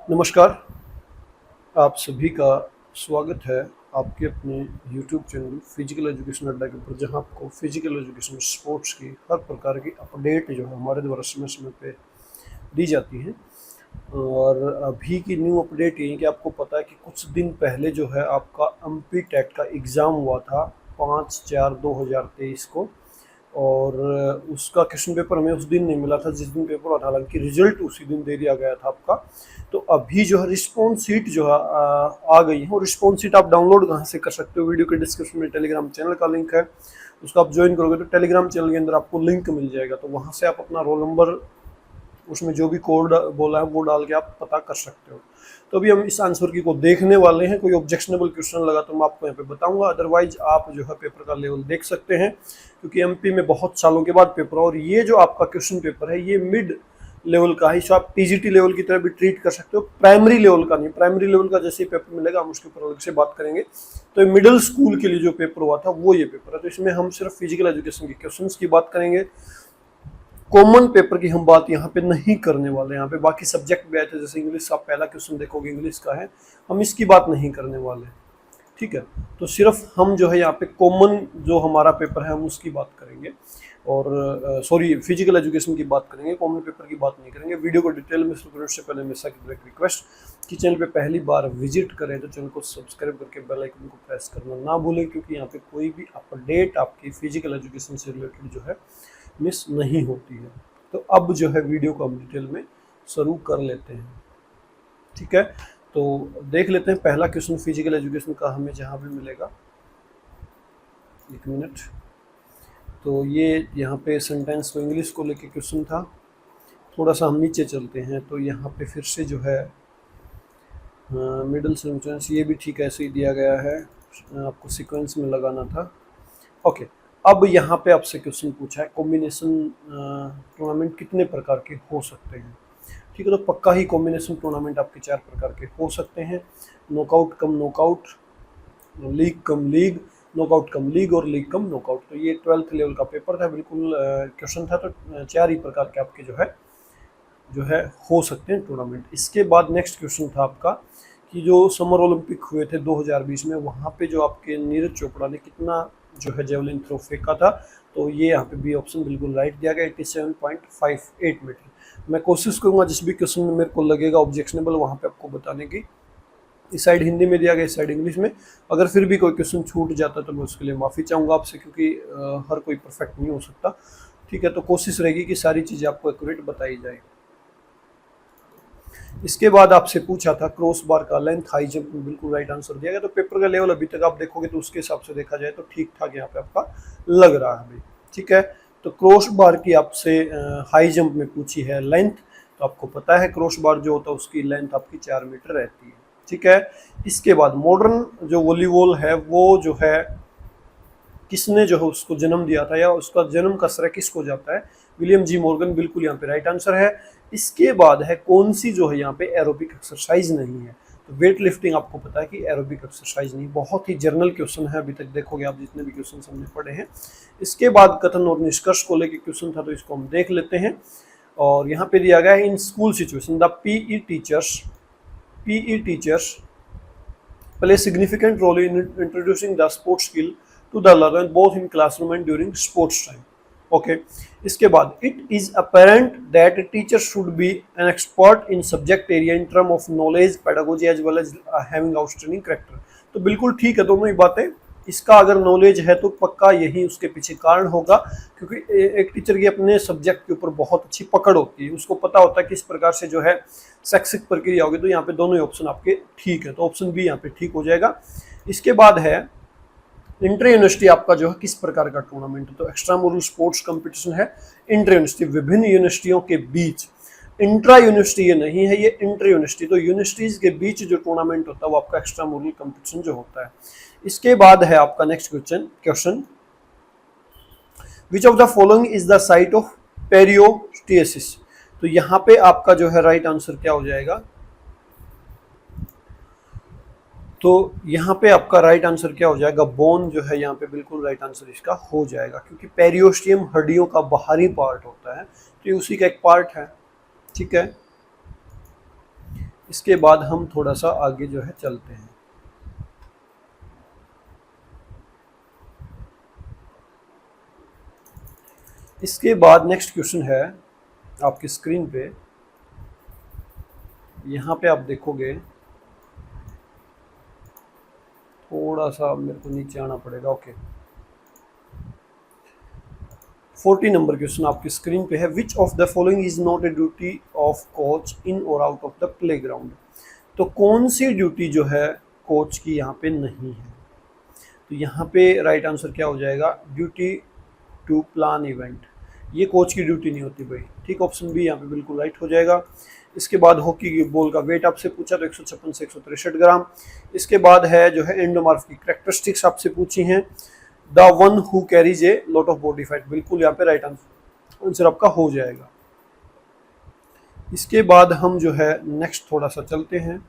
नमस्कार, आप सभी का स्वागत है आपके अपने YouTube चैनल फिजिकल एजुकेशन अड्डा के ऊपर, जहां आपको फिजिकल एजुकेशन स्पोर्ट्स की हर प्रकार की अपडेट जो है हमारे द्वारा समय समय पे दी जाती है। और अभी की न्यू अपडेट ये है कि आपको पता है कि कुछ दिन पहले जो है आपका एमपी टेट का एग्ज़ाम हुआ था 5/4/2023 को। और उसका क्वेश्चन पेपर हमें उस दिन नहीं मिला था जिस दिन पेपर हुआ था, हालांकि रिजल्ट उसी दिन दे दिया गया था आपका। तो अभी जो है रिस्पॉन्स शीट जो है आ गई है। और रिस्पॉन्स शीट आप डाउनलोड कहाँ से कर सकते हो? वीडियो के डिस्क्रिप्शन में टेलीग्राम चैनल का लिंक है, उसको आप ज्वाइन करोगे तो टेलीग्राम चैनल के अंदर आपको लिंक मिल जाएगा। तो वहाँ से आप अपना रोल नंबर, उसमें जो भी कोड बोला है वो डाल के आप पता कर सकते हो। तो अभी हम इस आंसर की को देखने वाले हैं। कोई ऑब्जेक्शनेबल क्वेश्चन लगा तो मैं आपको यहाँ पे बताऊंगा, अदरवाइज आप जो है पेपर का लेवल देख सकते हैं, क्योंकि एमपी में बहुत सालों के बाद पेपर। और ये जो आपका क्वेश्चन पेपर है ये मिड लेवल का है, इसे आप टीजीटी लेवल की तरह भी ट्रीट कर सकते हो, प्राइमरी लेवल का नहीं। प्राइमरी लेवल का जैसे पेपर मिलेगा हम उसके ऊपर अलग से बात करेंगे। तो मिडिल स्कूल के लिए जो पेपर हुआ था वो ये पेपर है। तो इसमें हम सिर्फ फिजिकल एजुकेशन के क्वेश्चंस की बात करेंगे, कॉमन पेपर की हम बात यहाँ पे नहीं करने वाले। यहाँ पे बाकी सब्जेक्ट भी आए थे, जैसे इंग्लिश का पहला क्वेश्चन देखोगे इंग्लिश का है, हम इसकी बात नहीं करने वाले। ठीक है, तो सिर्फ हम जो है यहाँ पे कॉमन जो हमारा पेपर है हम उसकी बात करेंगे। और सॉरी, फिजिकल एजुकेशन की बात करेंगे, कॉमन पेपर की बात नहीं करेंगे। वीडियो को डिटेल में शुरू करने से पहले मेरे साथ एक रिक्वेस्ट कि चैनल पे पहली बार विजिट करें तो चैनल को सब्सक्राइब करके बेल आइकन को प्रेस करना ना भूलें, क्योंकि यहाँ पे कोई भी अपडेट आपकी फिजिकल एजुकेशन से रिलेटेड जो है मिस नहीं होती है। तो अब जो है वीडियो को हम डिटेल में शुरू कर लेते हैं। ठीक है, तो देख लेते हैं पहला क्वेश्चन फिजिकल एजुकेशन का हमें जहाँ भी मिलेगा। एक मिनट। तो ये यहाँ पे सेंटेंस तो इंग्लिश को लेके क्वेश्चन था। थोड़ा सा हम नीचे चलते हैं तो यहाँ पे फिर से जो है मिडिल सेंटेंस ये भी ठीक ऐसे ही दिया गया है, आपको सीक्वेंस में लगाना था। ओके, अब यहाँ पे आपसे क्वेश्चन पूछा है कॉम्बिनेशन टूर्नामेंट कितने प्रकार के हो सकते हैं। ठीक है, तो पक्का ही कॉम्बिनेशन टूर्नामेंट आपके 4 प्रकार के हो सकते हैं। Knockout cum knockout, league cum league, knockout cum league और लीग कम नॉकआउट। तो ये 12th लेवल का पेपर था, बिल्कुल क्वेश्चन था। तो 4 ही प्रकार के आपके जो है हो सकते हैं टूर्नामेंट। इसके बाद नेक्स्ट क्वेश्चन था आपका कि जो समर ओलंपिक हुए थे 2020 में, वहाँ पे जो आपके नीरज चोपड़ा ने कितना जो है जेवलिन थ्रो फेंका था। तो ये यहाँ पे बी ऑप्शन बिल्कुल राइट दिया गया, 87.58 मीटर। मैं कोशिश करूँगा जिस भी क्वेश्चन में मेरे को लगेगा ऑब्जेक्शनेबल वहाँ पे आपको बताने की। इस साइड हिंदी में दिया गया, इस साइड इंग्लिश में। अगर फिर भी कोई क्वेश्चन छूट जाता तो मैं उसके लिए माफ़ी चाहूँगा आपसे, क्योंकि हर कोई परफेक्ट नहीं हो सकता। ठीक है, तो कोशिश रहेगी कि सारी चीज़ें आपको एक्यूरेट बताई जाए। इसके बाद आपसे पूछा था क्रॉस बार का लेंथ, हाई जंप में बिल्कुल राइट आंसर दिया गया। तो पेपर का लेवल अभी तक आप देखोगे तो उसके हिसाब से देखा जाए तो ठीक ठाक यहाँ पे आपका लग रहा है अभी। ठीक है, तो क्रॉस बार की आपसे हाई जंप में पूछी है लेंथ। तो आपको पता है क्रॉस बार जो होता है उसकी लेंथ आपकी 4 मीटर रहती है। ठीक है, इसके बाद मॉडर्न जो वॉलीबॉल है वो जो है किसने जो है उसको जन्म दिया था, या उसका जन्म का श्रेय किसको जाता है? विलियम जी मॉर्गन, बिल्कुल यहाँ पे राइट आंसर है। इसके बाद है कौन सी जो है यहाँ पे एरोबिक एक्सरसाइज नहीं है। तो वेट लिफ्टिंग आपको पता है कि एरोबिक एक्सरसाइज नहीं। बहुत ही जनरल क्वेश्चन है, अभी तक देखोगे आप जितने भी क्वेश्चन हमने पढ़े हैं। इसके बाद कथन और निष्कर्ष को लेकर क्वेश्चन था, तो इसको हम देख लेते हैं। और यहाँ पे दिया गया है in school situation the PE teachers play significant role in introducing the sports skill to the learner both in classroom and during sports time. Okay, इसके बाद it is apparent that a teacher should be an expert in subject area in term of knowledge, pedagogy as well as having outstanding character. तो बिल्कुल ठीक है दोनों ही बातें। इसका अगर नॉलेज है तो पक्का यही उसके पीछे कारण होगा, क्योंकि एक टीचर की अपने सब्जेक्ट के ऊपर बहुत अच्छी पकड़ होती है, उसको पता होता है किस प्रकार से जो है शैक्षिक प्रक्रिया होगी। तो यहाँ पे दोनों ही ऑप्शन आपके ठीक है, तो ऑप्शन बी यहाँ पे ठीक हो जाएगा। इसके बाद है इंटर यूनिवर्सिटी आपका जो है किस प्रकार का टूर्नामेंट है। तो एक्स्ट्रा मोरल स्पोर्ट्स कंपटीशन है इंटर यूनिवर्सिटी, विभिन्न यूनिवर्सिटियों के बीच। इंट्रा यूनिवर्सिटी ये नहीं है, ये इंटर यूनिवर्सिटी। तो यूनिवर्सिटीज के बीच जो टूर्नामेंट होता है वो आपका एक्स्ट्रा मोरल कंपटीशन जो होता है। इसके बाद है आपका next question which of the following is the site of periostosis. तो यहाँ पे आपका जो है राइट आंसर क्या हो जाएगा? तो यहाँ पे आपका राइट आंसर क्या हो जाएगा? बोन जो है यहाँ पे बिल्कुल राइट आंसर इसका हो जाएगा, क्योंकि पेरियोस्टियम हड्डियों का बाहरी पार्ट होता है, तो ये उसी का एक पार्ट है। ठीक है, इसके बाद हम थोड़ा सा आगे जो है चलते हैं। इसके बाद नेक्स्ट क्वेश्चन है आपकी स्क्रीन पे, यहाँ पे आप देखोगे, थोड़ा सा मेरे को नीचे आना पड़ेगा। ओके, 40 नंबर क्वेश्चन आपकी स्क्रीन पे है, which of the following is not a duty of coach in और आउट ऑफ द प्लेग्राउंड। तो कौन सी ड्यूटी जो है कोच की यहाँ पे नहीं है। तो यहाँ पे राइट आंसर क्या हो जाएगा, ड्यूटी टू प्लान इवेंट। ये कोच की ड्यूटी नहीं होती भाई, ठीक। ऑप्शन बी यहाँ पे बिल्कुल राइट हो जाएगा। इसके बाद हॉकी की बॉल का वेट आपसे पूछा तो 156 से 163 ग्राम। इसके बाद है जो है एंडोमॉर्फ की कैरेक्टरिस्टिक्स आपसे पूछी हैं, the one who carries a lot of body fat, बिल्कुल यहाँ पे राइट आंसर आपका हो जाएगा। इसके बाद हम जो है नेक्स्ट थोड़ा सा चलते हैं।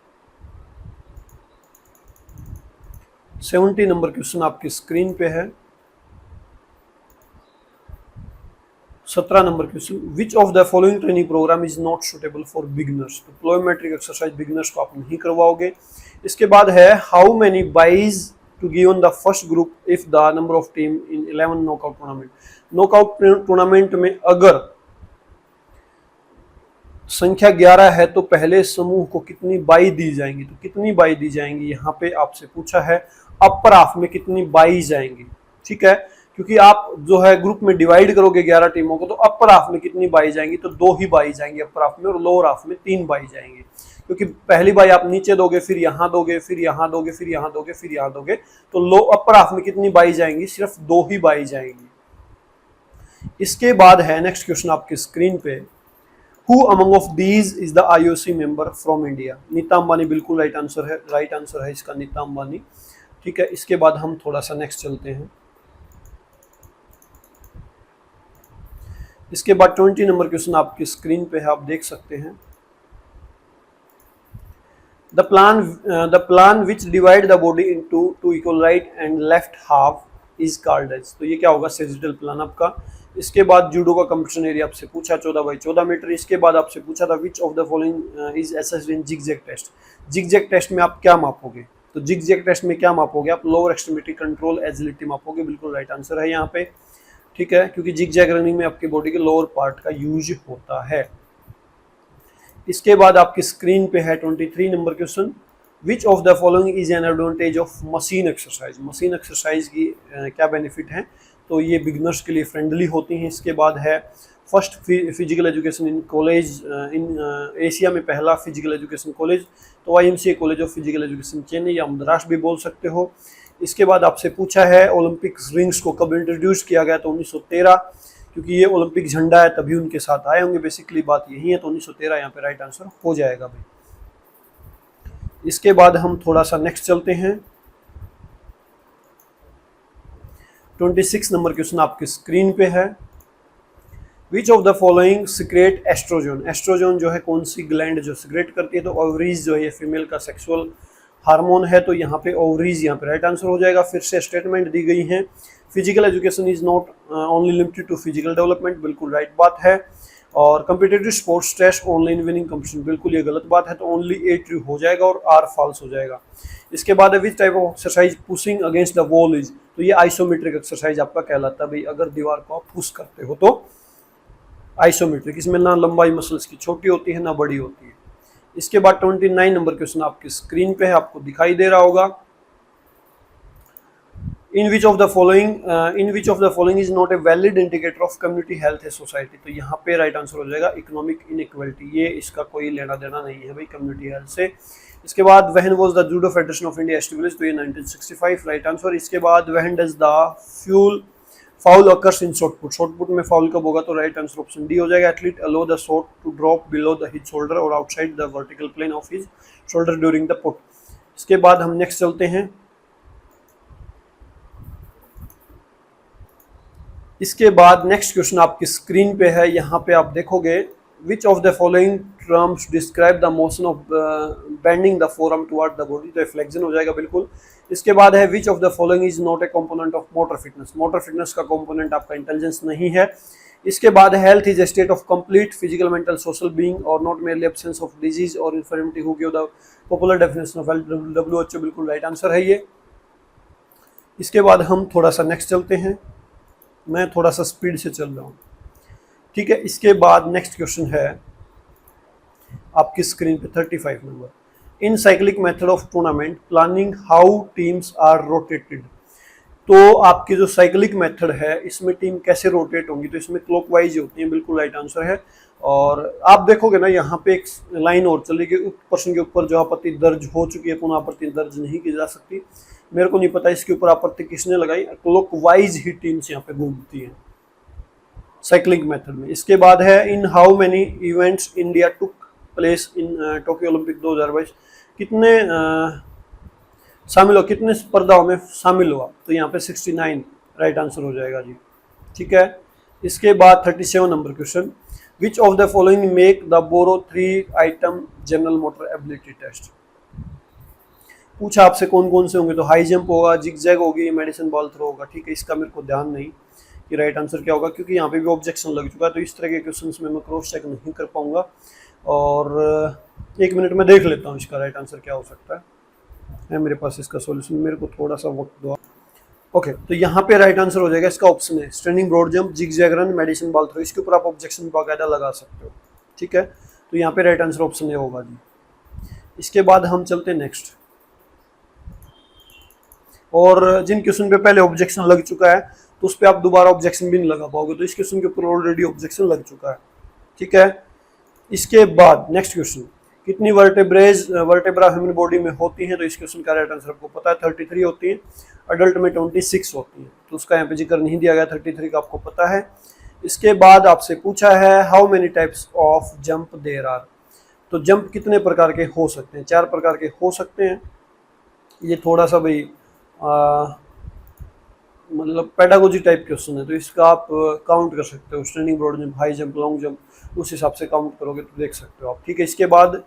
70 नंबर क्वेश्चन आपकी स्क्रीन पे है। 17 नंबर question, which of the following training program is not suitable for beginners. तो प्लोमेट्रिक एक्सरसाइज बिगनर्स को आप नहीं करवाओगे। इसके बाद है how many byes to given the first group if the number of team in 11 knockout tournament. Knockout tournament में अगर संख्या 11 है तो पहले समूह को कितनी बाई दी जाएंगी। तो कितनी बाई दी जाएंगी यहाँ पे आपसे पूछा है, अपर हाफ में कितनी बाई जाएंगी, ठीक है। क्योंकि आप जो है ग्रुप में डिवाइड करोगे 11 टीमों को, तो अपर हाफ में कितनी बाई जाएंगी, तो 2 ही बाई जाएंगी अपर हाफ में, और लोअर हाफ में 3 बाई जाएंगी। क्योंकि पहली बाई आप नीचे दोगे, फिर यहाँ दोगे, फिर यहाँ दोगे, फिर यहाँ दोगे, फिर यहाँ दोगे, तो अपर हाफ में कितनी बाई जाएंगी, सिर्फ 2 ही बाई जाएंगी। इसके बाद है नेक्स्ट क्वेश्चन आपकी स्क्रीन पे, who among of these is the IOC member from India. Nita Ambani बिल्कुल राइट आंसर है इसका, नीता अंबानी, ठीक है। इसके बाद हम थोड़ा सा नेक्स्ट चलते हैं। इसके बाद 20 नंबर क्वेश्चन आपकी स्क्रीन पे है, आप देख सकते हैं, the plan which divide the body into two equal right and left half is called as. तो ये क्या होगा, सेजिटल प्लान आपका। इसके बाद जूडो का कंपटीशन एरिया आपसे पूछा 14 बाई 14 मीटर। इसके बाद आपसे पूछा था which of the following is assessed in zigzag test. Zigzag test में आप क्या मापोगे, तो जिगजैग टेस्ट में क्या मापोगे आप, लोअर एक्सट्रीमिटी कंट्रोल एजिलिटी मापोगे, बिल्कुल राइट आंसर है यहाँ पे, ठीक है। क्योंकि जिगजैग रनिंग में आपकी बॉडी के लोअर पार्ट का यूज होता है। इसके बाद आपकी स्क्रीन पे है 23 number question, which of the following is an advantage of machine exercise. Machine exercise की क्या बेनिफिट है, तो ये बिगनर्स के लिए फ्रेंडली होती हैं। इसके बाद है first physical education in college in Asia में पहला फिजिकल एजुकेशन कॉलेज, तो IMCA college of physical education Chennai, या मद्रास भी बोल सकते हो। इसके बाद आपसे पूछा है ओलंपिक रिंग्स को कब इंट्रोड्यूस किया गया, तो 1913, क्योंकि ये ओलंपिक झंडा है तभी उनके साथ आए होंगे, बेसिकली बात यही है, तो 1913 यहाँ पे राइट आंसर हो जाएगा भाई। इसके बाद हम थोड़ा सा नेक्स्ट चलते हैं। 26 नंबर क्वेश्चन आपकी स्क्रीन पे है, which of the following secrete estrogen. Estrogen जो है कौन सी ग्लैंड जो सिक्रेट करती है, तो ओवरीज जो है फीमेल का सेक्सुअल हार्मोन है, तो यहाँ पे ओवरीज यहाँ पे राइट आंसर हो जाएगा। फिर से स्टेटमेंट दी गई है, physical education is not only limited to physical development, बिल्कुल राइट बात है। और competitive sports stress online winning competition, बिल्कुल ये गलत बात है, तो ओनली A ट्रू हो जाएगा और R फॉल्स हो जाएगा। इसके बाद है विच type of exercise pushing against the wall is, तो ये आइसोमेट्रिक एक्सरसाइज आपका कहलाता है भाई, अगर दीवार को आप पुश करते हो तो आइसोमेट्रिक, इसमें ना लंबाई मसल्स की छोटी होती है ना बड़ी होती है। इसके बाद 29 नंबर क्वेश्चन आपकी स्क्रीन पे है, आपको दिखाई दे रहा होगा, in which of the following is not a valid indicator of community health a society. तो यहाँ पे राइट आंसर हो जाएगा इकोनॉमिक इनइक्वालिटी, ये इसका कोई लेना देना नहीं है भाई कम्युनिटी हेल्थ से। इसके बाद when was the judo federation of India established, तो ये 1965 राइट आंसर। इसके बाद when does the foul occurs in shotput, shotput में फाउल कब होगा, तो राइट आंसर ऑप्शन डी हो जाएगा। Athlete allow the shot to drop below the his shoulder और outside the vertical plane of his shoulder during the put. इसके बाद हम नेक्स्ट चलते हैं। इसके बाद नेक्स्ट क्वेश्चन आपकी स्क्रीन पे है, यहाँ पे आप देखोगे, which of the following terms describe the motion of bending the forearm toward the body, तो फ्लेक्शन हो जाएगा बिल्कुल। इसके बाद है which of the following is not a component of motor fitness. Motor fitness का कंपोनेंट आपका इंटेलिजेंस नहीं है। इसके बाद health is a state of complete physical mental social being और not merely absence of disease और infirmity. Who give the popular definition of health? WHO, बिल्कुल right answer है ये। इसके बाद हम थोड़ा सा नेक्स्ट चलते हैं, मैं थोड़ा सा स्पीड से चल रहा हूँ, ठीक है। इसके बाद नेक्स्ट क्वेश्चन है आपकी स्क्रीन पे 35 नंबर। In cyclic method of tournament planning how teams are rotated. तो आपकी जो साइक्लिक मेथड है इसमें टीम कैसे रोटेट होंगी? तो इसमें क्लॉकवाइज होती है, बिल्कुल राइट आंसर है। और आप देखोगे ना यहाँ पे एक लाइन और चलेगी, उस प्रश्न के ऊपर जो आपत्ति दर्ज हो चुकी है पुनः आपत्ति दर्ज नहीं की जा सकती। मेरे को नहीं पता इसके ऊपर आपत्ति किसने लगाई। क्लॉकवाइज ही टीम्स यहाँ पे घूमती हैं साइक्लिंग मेथड में। इसके बाद है in how many events India took place in Tokyo Olympic 2022। कितने शामिल हो, कितने स्पर्धाओं में शामिल हुआ? तो यहाँ पे 69 राइट आंसर हो जाएगा जी, ठीक है। इसके बाद 37 number question, which of the following make the Barrow 3 item general motor ability test. पूछा आपसे कौन कौन से होंगे, तो हाई जंप होगा, जिगजैग होगी, मेडिसिन बॉल थ्रो होगा, ठीक है। इसका मेरे को ध्यान नहीं कि राइट आंसर क्या होगा, क्योंकि यहाँ पे भी ऑब्जेक्शन लग चुका है, तो इस तरह के क्वेश्चंस में मैं क्रॉस चेक नहीं कर पाऊंगा। और 1 मिनट में देख लेता हूँ इसका राइट आंसर क्या हो सकता है मेरे पास इसका सॉल्यूशन, मेरे को थोड़ा सा वक्त दो। ओके, तो यहाँ पे राइट आंसर हो जाएगा इसका ऑप्शन है standing broad jump, zigzag run, medicine ball throw. इसके ऊपर आप ऑब्जेक्शन बाकायदा लगा सकते हो, ठीक है। तो यहाँ पे राइट आंसर ऑप्शन ए होगा जी। इसके बाद हम चलते हैं नेक्स्ट, और जिन क्वेश्चन पे पहले ऑब्जेक्शन लग चुका है तो उस पर आप दोबारा ऑब्जेक्शन भी नहीं लगा पाओगे, तो इस क्वेश्चन के ऊपर ऑलरेडी ऑब्जेक्शन लग चुका है, ठीक है। इसके बाद नेक्स्ट क्वेश्चन, कितनी वर्टेब्रा ह्यूमन बॉडी में होती हैं? तो इस क्वेश्चन का राइट आंसर आपको पता है 33 होती हैं, अडल्ट में 26 होती हैं, तो उसका यहाँ पे जिक्र नहीं दिया गया, 33 का आपको पता है। इसके बाद आपसे पूछा है how many types of jump there are. तो जंप कितने प्रकार के हो सकते हैं? 4 प्रकार के हो सकते हैं। ये थोड़ा सा भाई मतलब पेडागोजी टाइप क्वेश्चन है, तो इसका आप काउंट कर सकते हो, standing broad jump, high jump, long jump, उस हिसाब से काउंट करोगे तो देख सकते हो आप, ठीक है। इसके बाद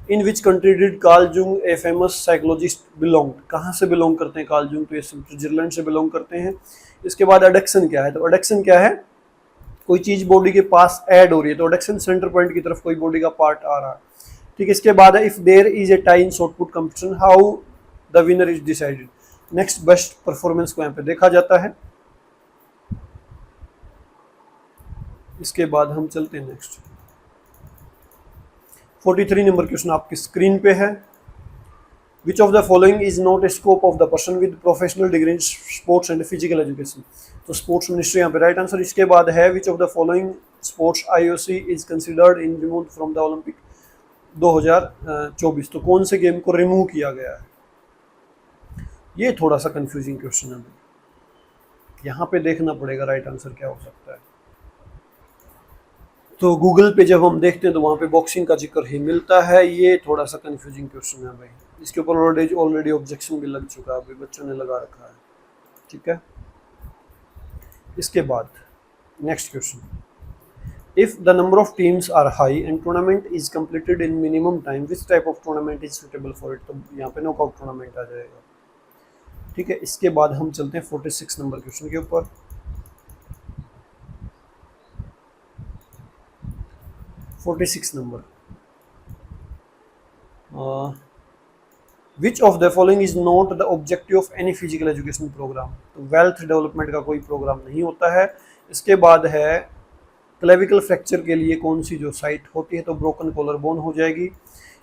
in which country did Carl Jung a famous psychologist belong. कहाँ से बिलोंग करते हैं कार्ल जुंग? तो ये स्विट्जरलैंड से बिलोंग करते हैं। इसके बाद एडक्शन क्या है? तो एडक्शन क्या है? कोई चीज बॉडी के पास ऐड हो रही है, तो एडक्शन सेंटर पॉइंट की तरफ कोई बॉडी का पार्ट आ रहा है, ठीक है। इसके बाद है if there is a tie in shot put competition how the winner is decided. Next best performance को यहाँ पे देखा जाता है। इसके बाद हम चलते हैं नेक्स्ट, 43 नंबर क्वेश्चन आपकी स्क्रीन पे है। Which of the following is not A scope of the person with professional degree in sports and physical education. तो स्पोर्ट्स मिनिस्ट्री यहाँ पे राइट आंसर। इसके बाद है which of the following sports IOC is considered in remove from the Olympic 2024। तो कौन से game को रिमूव किया गया है? ये थोड़ा सा कंफ्यूजिंग क्वेश्चन है, यहाँ पे देखना पड़ेगा राइट आंसर क्या हो सकता है। तो गूगल पे जब हम देखते हैं तो वहाँ पे बॉक्सिंग का जिक्र ही मिलता है। ये थोड़ा सा कंफ्यूजिंग क्वेश्चन है भाई, इसके ऊपर ऑलरेडी ऑब्जेक्शन भी लग चुका है, अभी बच्चों ने लगा रखा है, ठीक है। इसके बाद next question, if the number of teams are high and tournament is completed in minimum time which type of tournament is suitable for it. तो यहाँ पे नॉकआउट टूर्नामेंट आ जाएगा, ठीक है। इसके बाद हम चलते हैं 46 नंबर क्वेश्चन के ऊपर। 46 number, which of the following is not the objective of any physical education program. तो वेल्थ डेवलपमेंट का कोई प्रोग्राम नहीं होता है। इसके बाद है क्लेविकल फ्रैक्चर के लिए कौन सी जो साइट होती है? तो ब्रोकन कॉलर बोन हो जाएगी।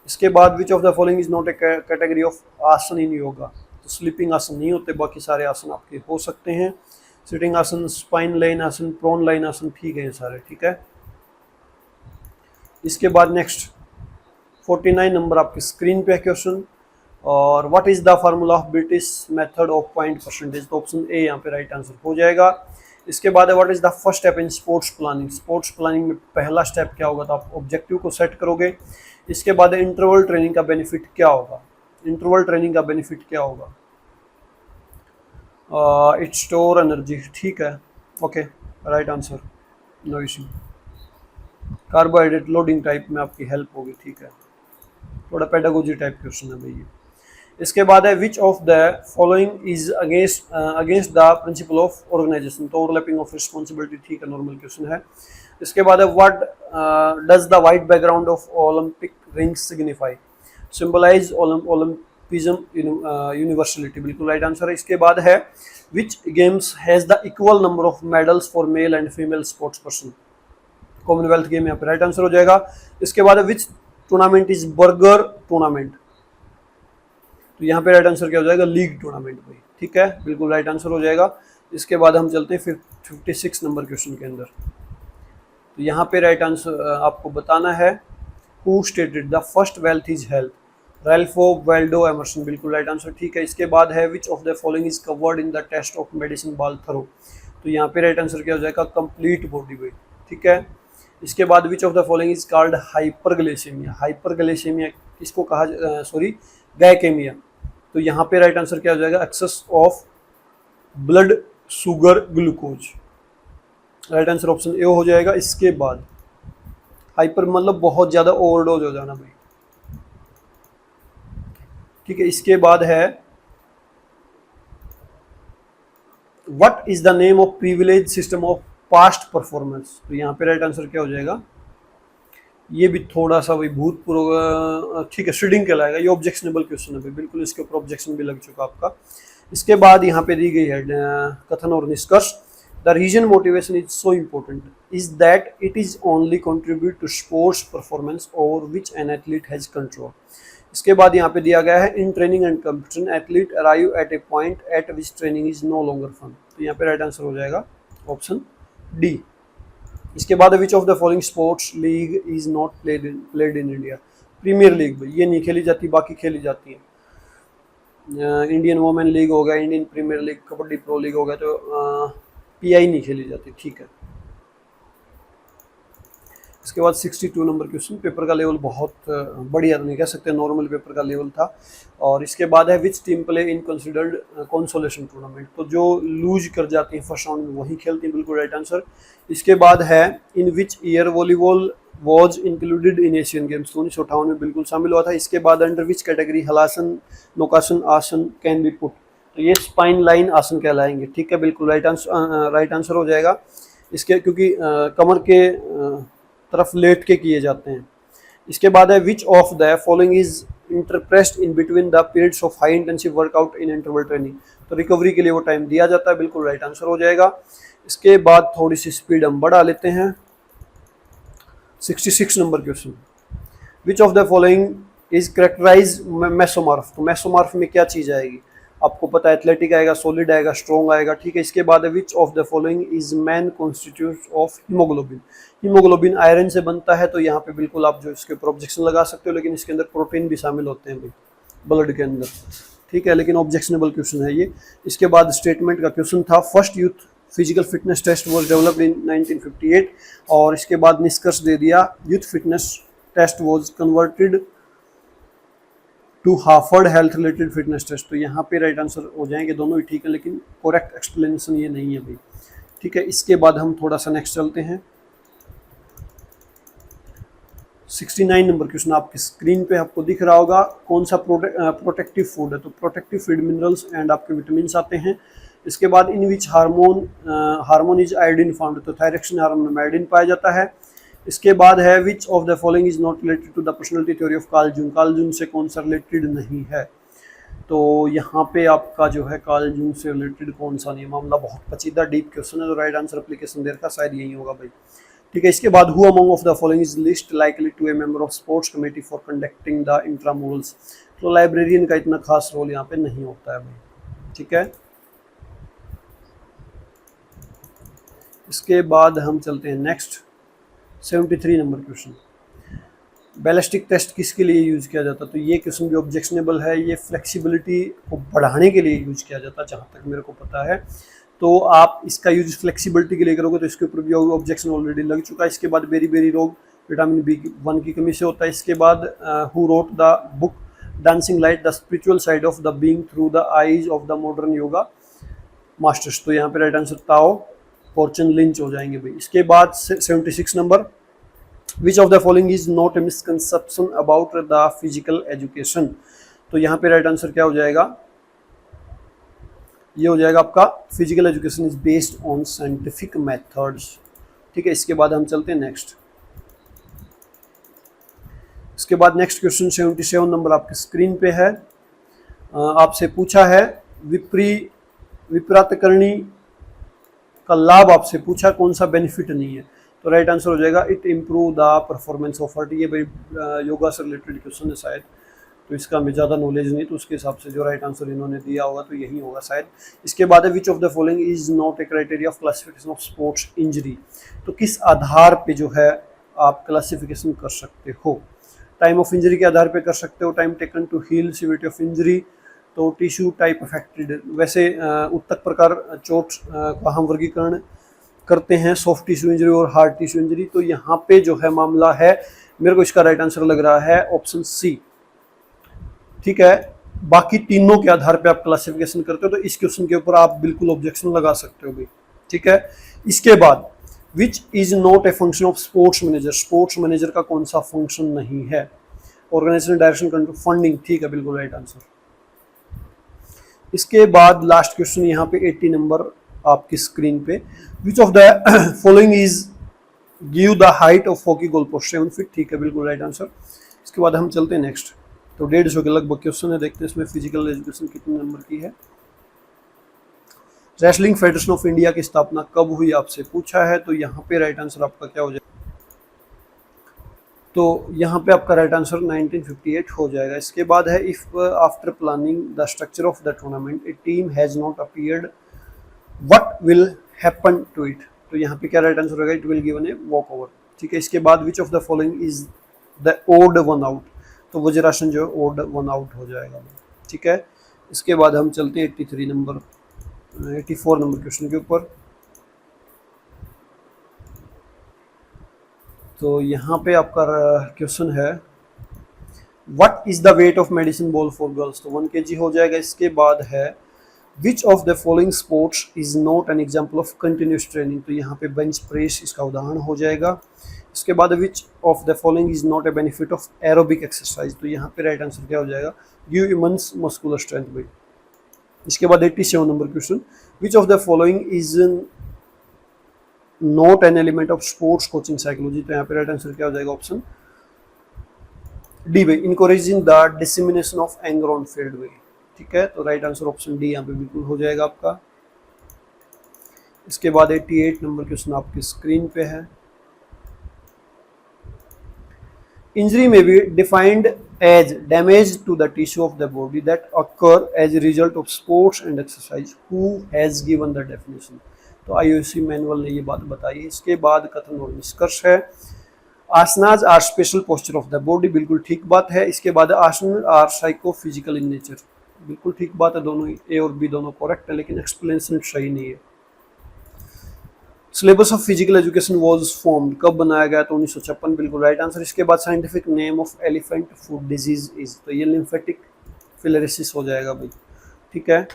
इसके बाद which of the following is not A category of आसन इन योगा। तो स्लीपिंग आसन नहीं होते, बाकी सारे आसन आपके हो सकते हैं। सिटिंग आसन, स्पाइन लाइन आसन, प्रोन लाइन आसन, ठीक है ये सारे, ठीक है। इसके बाद नेक्स्ट 49 नंबर आपकी स्क्रीन पे है क्वेश्चन, और what is the formula of British method of point percentage. तो ऑप्शन ए यहाँ पे राइट आंसर हो जाएगा। इसके बाद है what is the first step in sports planning. Sports planning में पहला स्टेप क्या होगा? तो आप ऑब्जेक्टिव को सेट करोगे। इसके बाद इंटरवल ट्रेनिंग का बेनिफिट क्या होगा? इंटरवल ट्रेनिंग का बेनिफिट क्या होगा? इट स्टोर एनर्जी, ठीक है, okay right answer, no issue. Carbohydrate loading type में आपकी हेल्प होगी, ठीक है। थोड़ा पेडागोजी टाइप क्वेश्चन है भाई ये। इसके बाद है which of the following is against the principle of organization, तो ओवरलैपिंग ऑफ रिस्पॉन्सिबिलिटी, ठीक है, नॉर्मल क्वेश्चन है। इसके बाद है what does the white background of Olympic rings signify, symbolize Olympism universality, बिल्कुल राइट आंसर है। इसके बाद है which games has the equal number of medals for male and female sports person, Commonwealth game यहाँ पे राइट आंसर हो जाएगा। इसके बाद है which tournament is burger tournament, तो यहाँ पे राइट आंसर क्या हो जाएगा, लीग टूर्नामेंट भाई, ठीक है, बिल्कुल राइट आंसर हो जाएगा। इसके बाद हम चलते हैं फिर 56 नंबर क्वेश्चन के अंदर। तो यहाँ पे राइट आंसर आपको बताना है who stated the first wealth is health, Ralph Waldo Emerson, बिल्कुल राइट आंसर, ठीक है। इसके बाद है which of the following is covered in the test of medicine ball throw, तो यहाँ पे राइट आंसर क्या हो जाएगा, कंप्लीट बॉडी वेट, ठीक है। इसके बाद which of the following is called hyperglycaemia, hyperglycaemia किसको कहा, सॉरी ग्लाइकेमिया, तो यहाँ पे राइट आंसर क्या हो जाएगा, excess of blood sugar glucose, right answer option A हो जाएगा। इसके बाद हाइपर मतलब बहुत ज्यादा ओवरडोज हो जाना भाई, ठीक है। इसके बाद है what is the name of privilege system of past performance, तो यहाँ पे राइट आंसर क्या हो जाएगा, ये भी थोड़ा सा वही भूतपूर्व, ठीक है, शीडिंग कहलाएगा, ये ऑब्जेक्शनेबल क्वेश्चन है भाई, बिल्कुल इसके ऊपर ऑब्जेक्शन भी लग चुका आपका। इसके बाद यहाँ पे दी गई है कथन और निष्कर्ष, the reason motivation is so important is that it is only contribute to sports performance और which an athlete has control. इसके बाद यहाँ पे दिया गया है in training and competition athlete arrive at a point at which training is no longer fun, तो यहाँ पे राइट आंसर हो जाएगा ऑप्शन डी। इसके बाद which of the following sports league is not played in India, premier league भाई ये नहीं खेली जाती, बाकी खेली जाती है, इंडियन वुमेन लीग हो गया, Indian premier league, kabaddi pro league हो गया, तो पीआई नहीं खेली जाती, ठीक है। इसके बाद 62 नंबर क्वेश्चन, पेपर का लेवल बहुत बढ़िया नहीं कह सकते, नॉर्मल पेपर का लेवल था। और इसके बाद है which team play in considered consolation tournament, तो जो लूज कर जाती है फर्स्ट राउंड में वही खेलती है, बिल्कुल राइट आंसर। इसके बाद है in which year volleyball was included in Asian games, 1958 में बिल्कुल शामिल हुआ था। इसके बाद under which category halasana naukasana asana can B put, तो ये स्पाइन लाइन आसन कहलाएंगे, ठीक है, बिल्कुल राइट आंसर हो जाएगा। इसके क्योंकि कमर के तरफ लेट के किए जाते हैं। इसके बाद है which of the following is interspersed in between the periods of high intensive workout in interval training, तो रिकवरी के लिए वो टाइम दिया जाता है, बिल्कुल राइट आंसर हो जाएगा। इसके बाद थोड़ी सी स्पीड हम बढ़ा लेते हैं। 66 number question, which of the following is characterise mesomorph, तो मेसोमॉर्फ में क्या चीज आएगी, आपको पता है एथलेटिक आएगा, सॉलिड आएगा, स्ट्रॉन्ग आएगा, ठीक है। इसके बाद which of the following is main constitute of haemoglobin, haemoglobin iron से बनता है, तो यहाँ पे बिल्कुल आप जो इसके ऊपर ऑब्जेक्शन लगा सकते हो, लेकिन इसके अंदर प्रोटीन भी शामिल होते हैं भाई ब्लड के अंदर, ठीक है, लेकिन ऑब्जेक्शनेबल क्वेश्चन है ये। इसके बाद स्टेटमेंट का क्वेश्चन था first youth physical fitness test was developed in 1958, और इसके बाद निष्कर्ष दे दिया youth fitness test was converted to Harvard health related fitness test, तो यहाँ पे राइट आंसर हो जाएंगे दोनों ही, ठीक है, लेकिन करेक्ट एक्सप्लेनेशन ये नहीं है भाई, ठीक है। इसके बाद हम थोड़ा सा नेक्स्ट चलते हैं। 69 नंबर क्वेश्चन आपकी स्क्रीन पे आपको दिख रहा होगा, कौन सा प्रोटेक्टिव फूड है, तो प्रोटेक्टिव फूड मिनरल्स एंड आपके विटामिन आते हैं। इसके बाद in which hormone is iodine found, तो थायरॉक्सिन हार्मोन में आयोडीन पाया जाता है। इसके बाद है which of the following is not related to the personality theory of Carl Jung, Carl Jung से कौन सा रिलेटेड नहीं है, तो यहाँ पे आपका जो है कार्ल जूंग से रिलेटेड कौन सा नहीं, मामला बहुत पचीदा डीप क्वेश्चन है, तो राइट आंसर एप्लीकेशन देर का शायद यही होगा भाई, ठीक है। इसके बाद who among of the following is least likely to a member of sports committee for conducting the intramurals, तो लाइब्रेरियन का इतना खास रोल यहाँ पे नहीं होता है भाई, ठीक है। इसके बाद हम चलते हैं next 73 number question, ballistic test किसके लिए यूज़ किया जाता है, तो ये क्वेश्चन भी ऑब्जेक्शनेबल है, ये फ्लेक्सिबिलिटी को बढ़ाने के लिए यूज़ किया जाता है जहाँ तक मेरे को पता है, तो आप इसका यूज फ्लेक्सिबिलिटी के लिए करोगे तो इसके ऊपर भी ऑब्जेक्शन ऑलरेडी लग चुका है। इसके बाद बेरी बेरी रोग विटामिन B1 की कमी से होता है। इसके बाद who wrote the book dancing light the spiritual side of the being through the eyes of the modern yoga masters, तो यहाँ पे राइट आंसर ताओ फॉर्चून लिंच हो जाएंगे भाई। इसके बाद 76 number, which of the following is not A misconception about the physical education, तो यहाँ पे राइट आंसर क्या हो जाएगा, ये हो जाएगा आपका physical education is based on scientific methods. ठीक है, इसके बाद हम चलते हैं नेक्स्ट। इसके बाद नेक्स्ट क्वेश्चन 77 नंबर आपके स्क्रीन पे है। आपसे पूछा है विपरीतकरणी का लाभ आपसे पूछा, कौन सा बेनिफिट नहीं है। तो राइट आंसर हो जाएगा it improve the performance of heart. ये भाई योगा से रिलेटेड क्वेश्चन है शायद, तो इसका हमें ज़्यादा नॉलेज नहीं, तो उसके हिसाब से जो राइट आंसर इन्होंने दिया होगा तो यही होगा शायद। इसके बाद है which of the following is not A criteria of classification of sports injury. तो किस आधार पे जो है आप क्लासिफिकेशन कर सकते हो। टाइम ऑफ इंजरी के आधार पे कर सकते हो, time taken to heal, severity of injury, तो टिश्यू टाइप अफेक्टेड। वैसे उत्तक प्रकार चोट का हम वर्गीकरण करते हैं, सॉफ्ट टिश्यू इंजरी और हार्ड टिश्यू इंजरी। तो यहाँ पे जो है मामला है, मेरे को इसका राइट आंसर लग रहा है ऑप्शन सी। ठीक है, बाकी तीनों के आधार पे आप क्लासिफिकेशन करते हो, तो इस क्वेश्चन के ऊपर आप बिल्कुल ऑब्जेक्शन लगा सकते हो भाई। ठीक है, इसके बाद which is not a function of sports manager. Sports manager का कौन सा फंक्शन नहीं है। Organisation, direction, control, funding. ठीक है, बिल्कुल राइट आंसर। इसके बाद लास्ट क्वेश्चन यहाँ पे 80 नंबर आपकी स्क्रीन पे, विच of the following is give the height of hockey goal post 7 feet. ठीक है, बिल्कुल राइट आंसर। इसके बाद हम चलते हैं नेक्स्ट। तो 150 के लगभग क्वेश्चन है, देखते हैं इसमें फिजिकल एजुकेशन कितने नंबर की है। रेसलिंग फेडरेशन ऑफ इंडिया की स्थापना कब हुई आपसे पूछा है, तो यहाँ पे राइट आंसर आपका क्या हो जाएगा, तो यहाँ पे आपका राइट आंसर 1958 हो जाएगा। इसके बाद है if after planning the structure of the tournament a team has not appeared what will happen to it. तो यहाँ पे क्या राइट आंसर होगा, it will given a walk over. ठीक है, इसके बाद which of the following is the odd one out. तो वज्रासन जो है ओड वन आउट हो जाएगा। ठीक है, इसके बाद हम चलते हैं 84 नंबर क्वेश्चन के ऊपर। तो यहाँ पे आपका क्वेश्चन है what is the weight of medicine ball for girls. तो 1 kg हो जाएगा। इसके बाद है which of the following sports is not an example of continuous training. तो यहाँ पे बेंच प्रेस इसका उदाहरण हो जाएगा। इसके बाद which of the following is not A benefit of aerobic exercise. तो यहाँ पे राइट आंसर क्या हो जाएगा, गिव इमंस मस्कुलर स्ट्रेंथ भाई। इसके बाद 87 number question, which of the following is not an element of sports coaching psychology. तो यहाँ पे राइट आंसर क्या हो जाएगा, ऑप्शन डी भाई, encouraging the dissemination of anger on field way. ठीक है, तो राइट आंसर ऑप्शन डी यहाँ पे बिल्कुल हो जाएगा आपका। इसके बाद 88 नंबर क्वेश्चन आपकी स्क्रीन पे है। इंजरी में be defined as damage to the tissue of the body that occur as a result of sports and exercise, who has given the definition. तो आईओसी मैनुअल ने ये बात बताई है। इसके बाद कथन और निष्कर्ष है, asanas are special posture of the body, बिल्कुल ठीक बात है। इसके बाद आसन आर साइकोफिजिकल इन नेचर, बिल्कुल ठीक बात है। दोनों ए और बी दोनों करेक्ट है, लेकिन एक्सप्लेनेशन सही नहीं है। Syllabus of physical education was formed, कब बनाया गया, तो 1956, बिल्कुल राइट आंसर। इसके बाद scientific name of elephant foot disease is, तो ये लिम्फेटिक फिलरेसिस हो जाएगा भाई। ठीक है,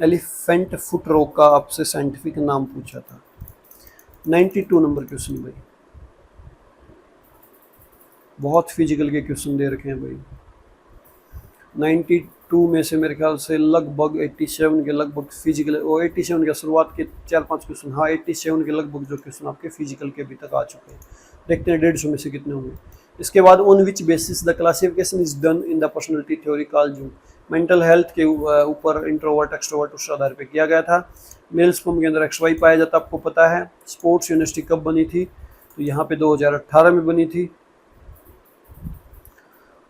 एलिफेंट फुट रोग का आपसे साइंटिफिक नाम पूछा था। 92 नंबर क्वेश्चन भाई, बहुत फिजिकल के क्वेश्चन दे रखे हैं भाई। 92 में से मेरे ख्याल से लगभग 87 के लगभग फिजिकल, और 87 के शुरुआत के 4-5 क्वेश्चन, हाँ 87 के लगभग जो क्वेश्चन आपके फिजिकल के अभी तक आ चुके हैं। देखते हैं 150 में से कितने होंगे। इसके बाद on which basis the classification is done in the personality theory called zoom. Mental health के ऊपर इंट्रोवर्ट एक्सट्रोवर्ट उस आधार पर किया गया था। मेल स्पर्म के अंदर XY पाया जाता, आपको पता है। स्पोर्ट्स यूनिवर्सिटी कब बनी थी, तो यहाँ पे 2018 में बनी थी।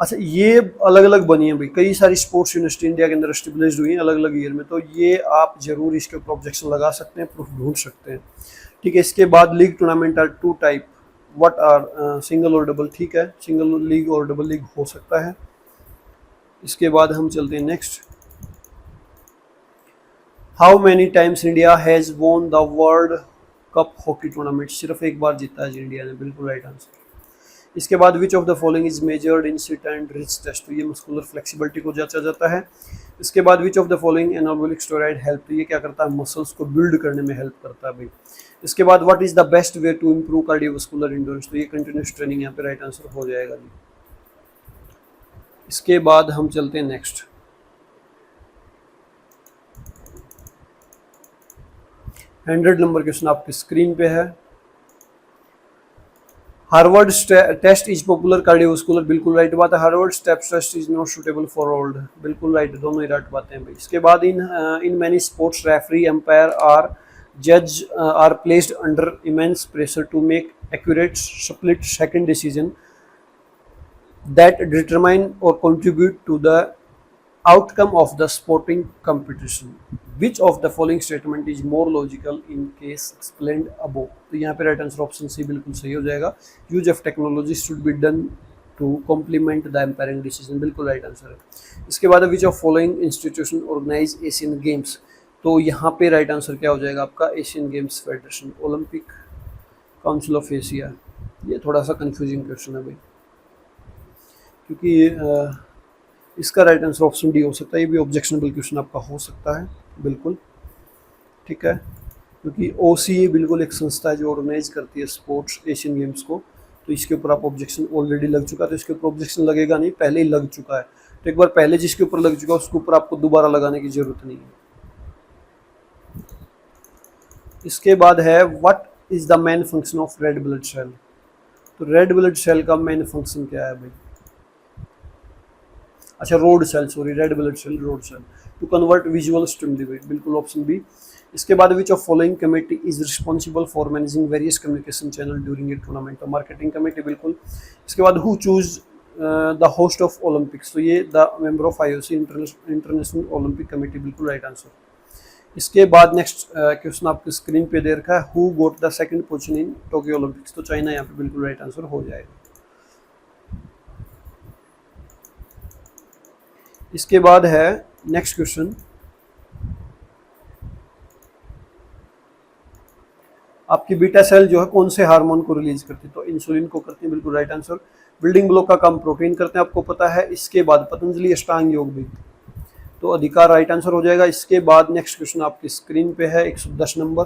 अच्छा, ये अलग अलग बनी है भाई, कई सारी स्पोर्ट्स यूनिवर्सिटी इंडिया के अंदर एस्टेब्लिश्ड हुई हैं अलग अलग ईयर में, तो ये आप जरूर इसके ऊपर ऑब्जेक्शन लगा सकते हैं, प्रूफ ढूंढ सकते हैं। ठीक है, इसके बाद league tournament are 2 type, what are single और डबल। ठीक है, सिंगल लीग और डबल लीग हो सकता है। इसके बाद हम चलते हैं next. How many times India has won the world cup hockey tournament. सिर्फ एक बार जीता है इंडिया ने, बिल्कुल राइट आंसर। इसके बाद which of the following is measured in sit and reach test, तो ये मस्कुलर फ्लेक्सिबिलिटी को जांचा जाता है। इसके बाद which of the following anabolic steroid help, तो ये क्या करता है, मसल्स को बिल्ड करने में हेल्प करता है भाई। इसके बाद what is the best way to improve cardiovascular endurance, तो ये कंटिन्यूस ट्रेनिंग यहाँ पे राइट आंसर हो जाएगा जी। इसके बाद हम चलते हैं नेक्स्ट। 100 नंबर क्वेश्चन आपकी स्क्रीन पे है। Harvard test is popular cardiovascular, बिल्कुल राइट बात है। Harvard step test is not suitable for old, बिल्कुल राइट, दोनों ही राइट बातें हैं भाई। इसके बाद in many sports referee umpire or जज are placed under immense pressure to make accurate split second decision that determine or contribute to the outcome of the sporting competition. Which of the following statement is more logical in case explained above? तो यहाँ पे right answer option C बिल्कुल सही हो जाएगा। Use of technology should be done to complement the umpiring decision, बिल्कुल right answer है। इसके बाद which of following institution organise Asian games, तो यहाँ पे राइट आंसर क्या हो जाएगा आपका Asian games federation, Olympic council of Asia. ये थोड़ा सा कंफ्यूजिंग क्वेश्चन है भाई, क्योंकि इसका राइट आंसर ऑप्शन डी हो सकता है। ये भी ऑब्जेक्शनेबल क्वेश्चन आपका हो सकता है, बिल्कुल ठीक है, क्योंकि ओसीए बिल्कुल एक संस्था है जो ऑर्गेनाइज करती है स्पोर्ट्स एशियन गेम्स को, तो इसके ऊपर आप ऑब्जेक्शन ऑलरेडी लग चुका है, तो इसके ऊपर ऑब्जेक्शन लगेगा नहीं, पहले ही लग चुका है। तो एक बार पहले जिसके ऊपर लग चुका है उसके ऊपर आपको दोबारा लगाने की जरूरत नहीं है। इसके बाद है what is the main function of red blood cell, तो रेड ब्लड सेल का मेन फंक्शन क्या है भाई? अच्छा rod cell, sorry red blood cell rod cell, to convert visual stimuli, बिल्कुल ऑप्शन बी। इसके बाद which of following committee is responsible for managing various communication channel during a tournament, तो marketing committee, बिल्कुल। इसके बाद who choose the host of Olympics, तो ये the member of IOC international Olympic committee, बिल्कुल right answer. इसके बाद next question आपकी स्क्रीन पे दे रखा है, who got the second position in Tokyo Olympics, तो चाइना यहाँ पे बिल्कुल राइट आंसर हो जाएगा। इसके बाद है नेक्स्ट क्वेश्चन, आपकी बीटा सेल जो है कौन से हार्मोन को रिलीज करती है, तो इंसुलिन को करती है, बिल्कुल राइट आंसर। बिल्डिंग ब्लॉक का काम प्रोटीन करते हैं, आपको पता है। इसके बाद पतंजलि अष्टांग योग भी, तो अधिकार राइट आंसर हो जाएगा। इसके बाद नेक्स्ट क्वेश्चन आपकी स्क्रीन पे है 110 number,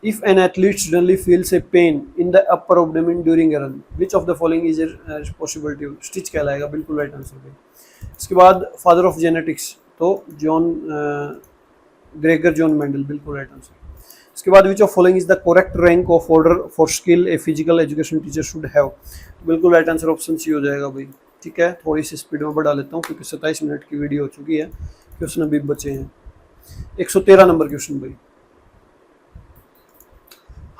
if an athlete suddenly feels a pain in the upper abdomen during a run, which of the following is a possibility, stitch कहलाएगा, बिल्कुल राइट आंसर है। इसके बाद फादर ऑफ जेनेटिक्स, तो John Gregor John Mendel, बिल्कुल right answer. इसके बाद which of following is the correct rank of order for skill a physical education teacher should have, बिल्कुल राइट आंसर ऑप्शन सी हो जाएगा भाई, ठीक है। थोड़ी सी स्पीड में बढ़ा लेता हूँ क्योंकि 27 मिनट की वीडियो हो चुकी है, क्वेश्चन अभी बचे हैं। 113 नंबर क्वेश्चन भाई,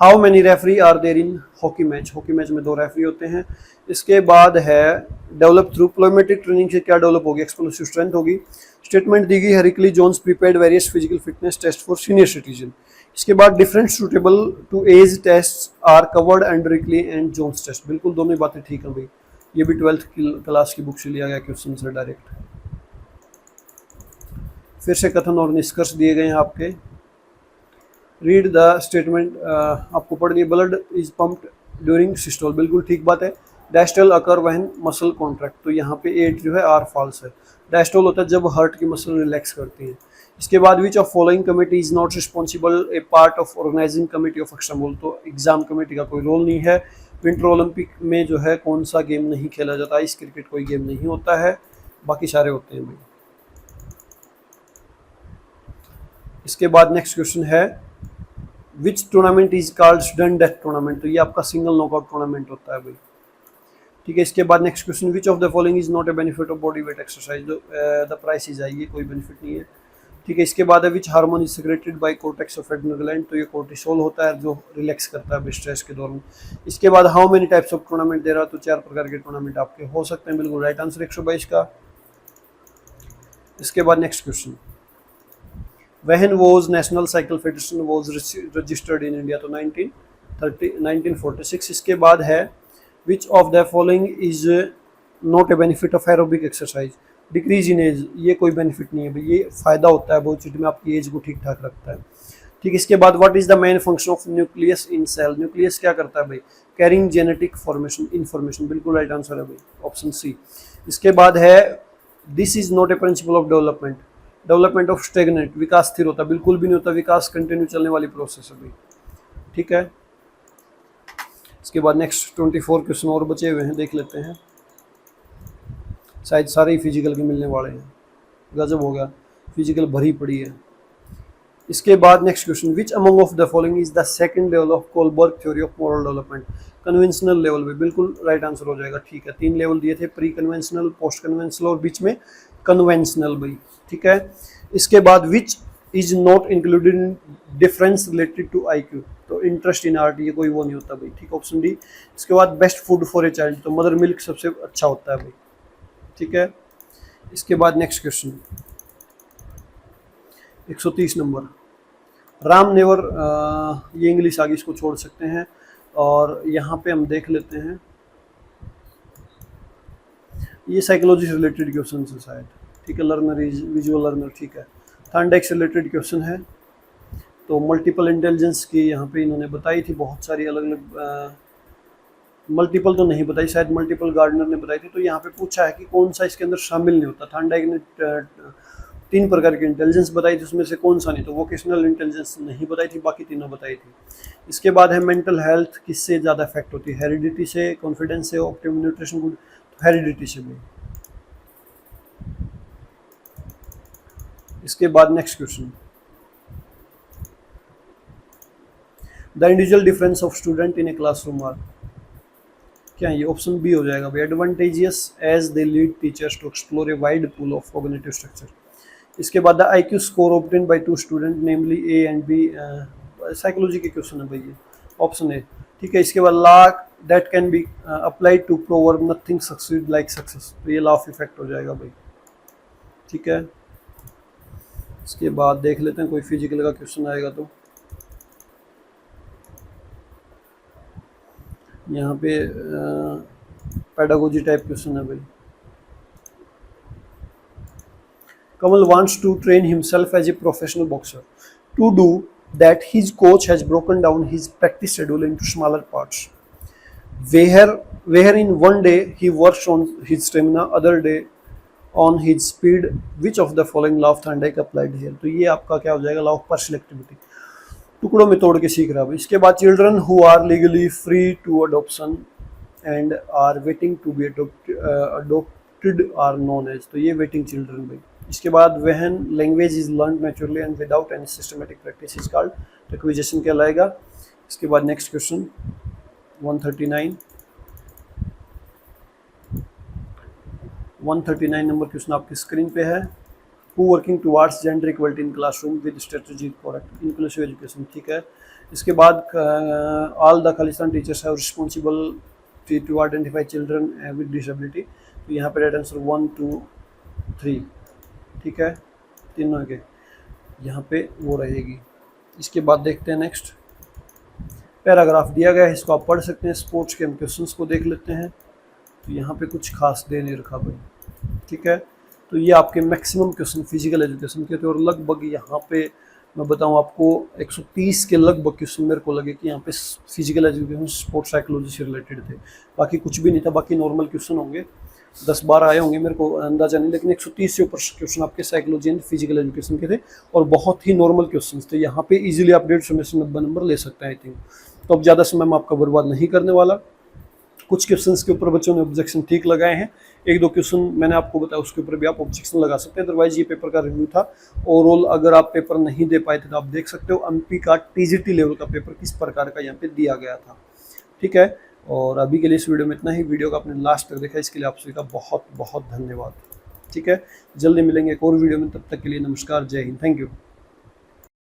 how many referee are there in hockey match, hockey match में 2 रेफरी होते हैं। इसके बाद है डेवलप थ्रू प्लोमेट्रिक ट्रेनिंग से क्या डेवलप होगी, एक्सप्लोसिव स्ट्रेंथ होगी। स्टेटमेंट दी गई Rikli Jones prepared various physical fitness test for senior citizen. इसके बाद different suitable to age test are covered under Rikli and Jones test, बिल्कुल दोनों ही बातें ठीक हैं भाई, ये भी 12th क्लास की बुक से लिया गया क्वेश्चन से डायरेक्ट। फिर से कथन और निष्कर्ष दिए गए हैं आपके, रीड द स्टेटमेंट, आपको पढ़नी है। Blood is pumped during systole, बिल्कुल ठीक बात है। Diastole occur when muscle contract, तो यहाँ पे 8 जो है आर फॉल्स है। डायस्टोल होता है जब हार्ट की मसल रिलैक्स करती है। इसके बाद which of following committee is not responsible a part of organizing committee of extramural, तो एग्जाम कमेटी का कोई रोल नहीं है। विंटर ओलंपिक में जो है कौन सा गेम नहीं खेला जाता, इस क्रिकेट कोई गेम नहीं होता है, बाकी सारे होते हैं भाई। इसके बाद नेक्स्ट क्वेश्चन है which tournament is called student death tournament, तो ये आपका सिंगल नॉकआउट टूर्नामेंट होता है भाई, ठीक है। इसके बाद next question, which of the following is not A benefit of body weight exercise, the price is I, ये कोई बेनिफिट नहीं है, ठीक है। इसके बाद है विच hormone is secreted by cortex of adrenal gland, तो ये कोर्टिसोल होता है जो रिलैक्स करता है स्ट्रेस के दौरान। इसके बाद how many types of tournament दे रहा, तो 4 प्रकार के टूर्नामेंट आपके हो सकते हैं, बिल्कुल राइट आंसर 122 का। इसके बाद next question, When was National Cycle Federation was registered in India, तो 1946। इसके बाद है which of the following is not a benefit of aerobic exercise, decrease in age, ये कोई बेनिफिट नहीं है भाई, ये फायदा होता है बहुत चीज में, आपकी एज को ठीक ठाक रखता है, ठीक। इसके बाद what is the main function of nucleus in cell, nucleus क्या करता है भाई, कैरिंग जेनेटिक फॉर्मेशन इन्फॉर्मेशन, बिल्कुल राइट आंसर है भाई ऑप्शन सी। इसके बाद है this is not a principle of development, development of stagnate, विकास स्थिर होता है, बिल्कुल भी नहीं होता, विकास कंटिन्यू चलने वाली प्रोसेस है भाई, ठीक है। इसके बाद नेक्स्ट 24 क्वेश्चन और बचे हुए हैं, देख लेते हैं। शायद सारे ही फिजिकल के मिलने वाले हैं, गजब हो गया, फिजिकल भरी पड़ी है। इसके बाद next question, which among of the following is the second level of Kohlberg theory of moral development. Conventional level में बिल्कुल राइट आंसर हो जाएगा। ठीक है, 3 लेवल दिए थे, प्री कन्वेंशनल, पोस्ट कन्वेंशनल और बीच में कन्वेंशनल भाई। ठीक है, इसके बाद which is not included in difference related to IQ, तो इंटरेस्ट इन आर्ट, ये कोई वो नहीं होता भाई। ठीक, ऑप्शन डी। इसके बाद best food for a child, तो मदर मिल्क सबसे अच्छा होता है भाई। ठीक है, इसके बाद next question 130 number, Ram never, ये इंग्लिश आगे इसको छोड़ सकते हैं। और यहाँ पे हम देख लेते हैं, ये साइकोलॉजी से रिलेटेड क्वेश्चन है शायद। ठीक है, लर्नर इज विजुअल लर्नर। ठीक है, थॉर्नडाइक से रिलेटेड क्वेश्चन है। तो मल्टीपल इंटेलिजेंस की यहाँ पे इन्होंने बताई थी बहुत सारी अलग अलग, मल्टीपल तो नहीं बताई, शायद मल्टीपल गार्डनर ने बताई थी। तो यहाँ पे पूछा है कि कौन सा इसके अंदर शामिल नहीं होता। थॉर्नडाइक ने 3 प्रकार की इंटेलिजेंस बताई थी, उसमें से कौन सा नहीं, तो वोकेशनल इंटेलिजेंस नहीं बताई थी, बाकी तीनों बताई थी। इसके बाद है मेंटल हेल्थ किससे ज़्यादा इफेक्ट होती है, हेरिडिटी से, कॉन्फिडेंस से, ऑप्टिमम न्यूट्रिशन गुड, हेरिडिटी से भी। इसके बाद next question, the individual difference of student in a classroom are, क्या ये ऑप्शन बी हो जाएगा भाई, advantageous as they lead teachers to explore a wide pool of cognitive structure. इसके बाद the IQ score obtained by 2 student namely A and B, psychology के question है भाई ये, ऑप्शन ए। ठीक है, इसके बाद law that can be applied to proverb nothing succeed like success, तो ये लॉ ऑफ इफेक्ट हो जाएगा भाई। ठीक है, इसके बाद देख लेते हैं कोई फिजिकल का क्वेश्चन आएगा तो। यहाँ पे पेडागोजी टाइप क्वेश्चन है भाई। Kamal wants to train himself as a professional boxer. To do that, his coach has broken down his practice schedule into smaller parts. Where in one day he works on his stamina, other day on his speed. Which of the following law of Thorndike applied here? तो ये आपका क्या हो जाएगा, law of partial activity, टुकड़ों में तोड़ के सीख रहा है। इसके बाद children who are legally free to adoption and are waiting to be adopted are known as, तो ये वेटिंग चिल्ड्रन भाई। इसके बाद when language is learn naturally and without any systematic practice is called acquisition कहलाएगा। इसके बाद next question 139 number question आपकी screen पे है। Who working towards gender equality in classroom with strategy for inclusive education. ठीक है, इसके बाद all the Khalistan teachers have responsible to identify children with disability, तो यहाँ पे राइट आंसर 1 2 3। ठीक है, तीनों के यहाँ पे वो रहेगी। इसके बाद देखते हैं नेक्स्ट पैराग्राफ दिया गया है, इसको आप पढ़ सकते हैं। स्पोर्ट्स के हम क्वेश्चंस को देख लेते हैं, तो यहाँ पे कुछ खास दे नहीं रखा भाई। ठीक है, तो ये आपके मैक्सिमम क्वेश्चन फिजिकल एजुकेशन के थे और लगभग यहाँ पे मैं बताऊँ आपको 130 के लगभग क्वेश्चन मेरे को लगे कि यहाँ पे फिजिकल एजुकेशन स्पोर्ट्स साइकोलॉजी से रिलेटेड थे, बाकी कुछ भी नहीं था। बाकी नॉर्मल क्वेश्चन होंगे, 10-12 आए होंगे, मेरे को अंदाजा नहीं, लेकिन 130 से ऊपर क्वेश्चन आपके साइकोलॉजी एंड फिजिकल एजुकेशन के थे और बहुत ही नॉर्मल क्वेश्चन थे। यहाँ पे इजीली आप 150 में से 90 नंबर ले सकते हैं आई थिंक। तो अब ज़्यादा समय मैं आपका बर्बाद नहीं करने वाला। कुछ क्वेश्चंस के ऊपर बच्चों ने ऑब्जेक्शन ठीक लगाए हैं, 1-2 क्वेश्चन मैंने आपको बताया उसके ऊपर भी आप ऑब्जेक्शन लगा सकते हैं। अदरवाइज ये पेपर का रिव्यू था। ओवरऑल अगर आप पेपर नहीं दे पाए थे तो आप देख सकते हो MP का TGT लेवल का पेपर किस प्रकार का यहाँ पे दिया गया था। ठीक है, और अभी के लिए इस वीडियो में इतना ही। वीडियो का आपने लास्ट तक देखा, इसके लिए आप सभी का बहुत बहुत धन्यवाद। ठीक है, जल्दी मिलेंगे एक और वीडियो में, तब तक के लिए नमस्कार, जय हिंद, थैंक यू।